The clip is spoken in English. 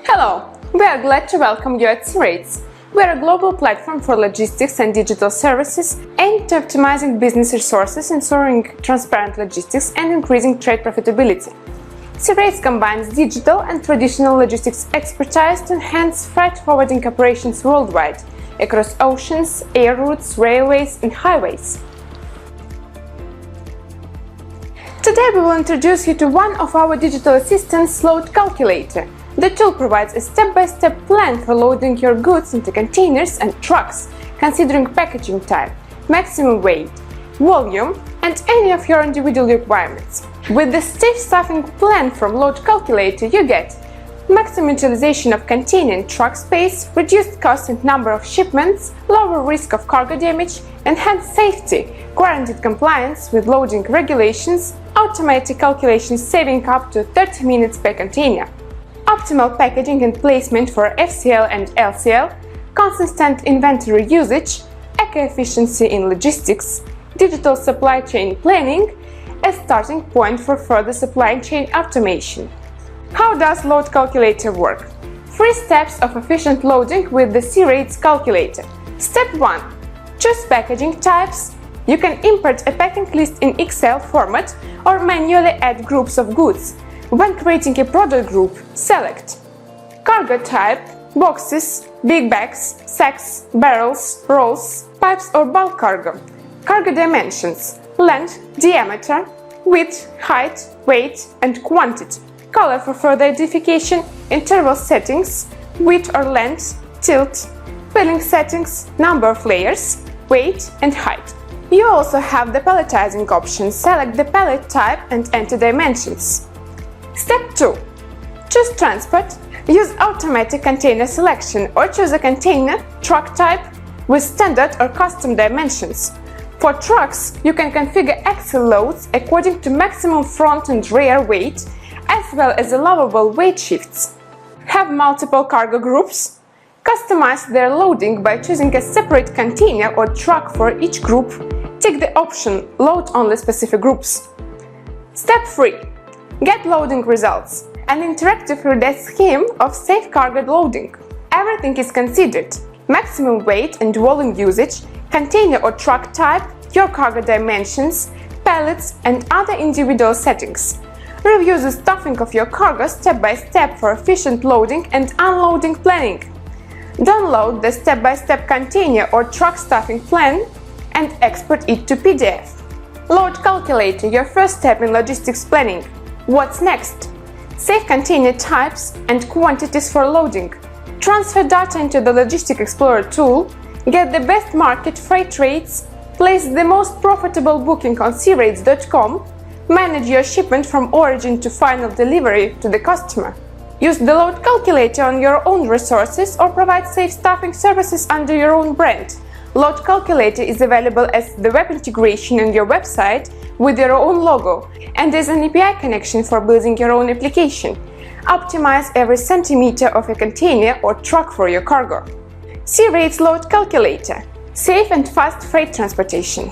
Hello! We are glad to welcome you at SeaRates. We are a global platform for logistics and digital services aimed at optimizing business resources, ensuring transparent logistics and increasing trade profitability. SeaRates combines digital and traditional logistics expertise to enhance freight forwarding operations worldwide, across oceans, air routes, railways and highways. Today we will introduce you to one of our digital assistants, Load Calculator. The tool provides a step-by-step plan for loading your goods into containers and trucks, considering packaging type, maximum weight, volume, and any of your individual requirements. With the safe stuffing plan from Load Calculator, you get maximum utilization of container and truck space, reduced cost and number of shipments, lower risk of cargo damage, enhanced safety, guaranteed compliance with loading regulations, automatic calculations saving up to 30 minutes per container, optimal packaging and placement for FCL and LCL, consistent inventory usage, eco-efficiency in logistics, digital supply chain planning, a starting point for further supply chain automation. How does Load Calculator work? 3 steps of efficient loading with the SeaRates Calculator. Step 1. Choose packaging types. You can import a packing list in Excel format or manually add groups of goods. When creating a product group, select cargo type, boxes, big bags, sacks, barrels, rolls, pipes or bulk cargo. Cargo dimensions, length, diameter, width, height, weight and quantity. Color for further identification, interval settings, width or length, tilt, filling settings, number of layers, weight and height. You also have the palletizing option. Select the pallet type and enter dimensions. Step 2. Choose transport. Use automatic container selection or choose a container truck type with standard or custom dimensions. For trucks, you can configure axle loads according to maximum front and rear weight, as well as allowable weight shifts. Have multiple cargo groups? Customize their loading by choosing a separate container or truck for each group. Tick the option Load only specific groups. Step 3. Get loading results. An interactive read scheme of safe cargo loading. Everything is considered: maximum weight and volume usage, container or truck type, your cargo dimensions, pallets and other individual settings. Review the stuffing of your cargo step by step for efficient loading and unloading planning. Download the step-by-step container or truck stuffing plan and export it to PDF. Load Calculator, your first step in logistics planning. What's next? Save container types and quantities for loading. Transfer data into the Logistic Explorer tool. Get the best market freight rates. Place the most profitable booking on SeaRates.com. Manage your shipment from origin to final delivery to the customer. Use the Load Calculator on your own resources or provide safe stuffing services under your own brand. Load Calculator is available as the web integration on your website with your own logo and as an API connection for building your own application. Optimize every centimeter of a container or truck for your cargo. SeaRates Load Calculator. Safe and fast freight transportation.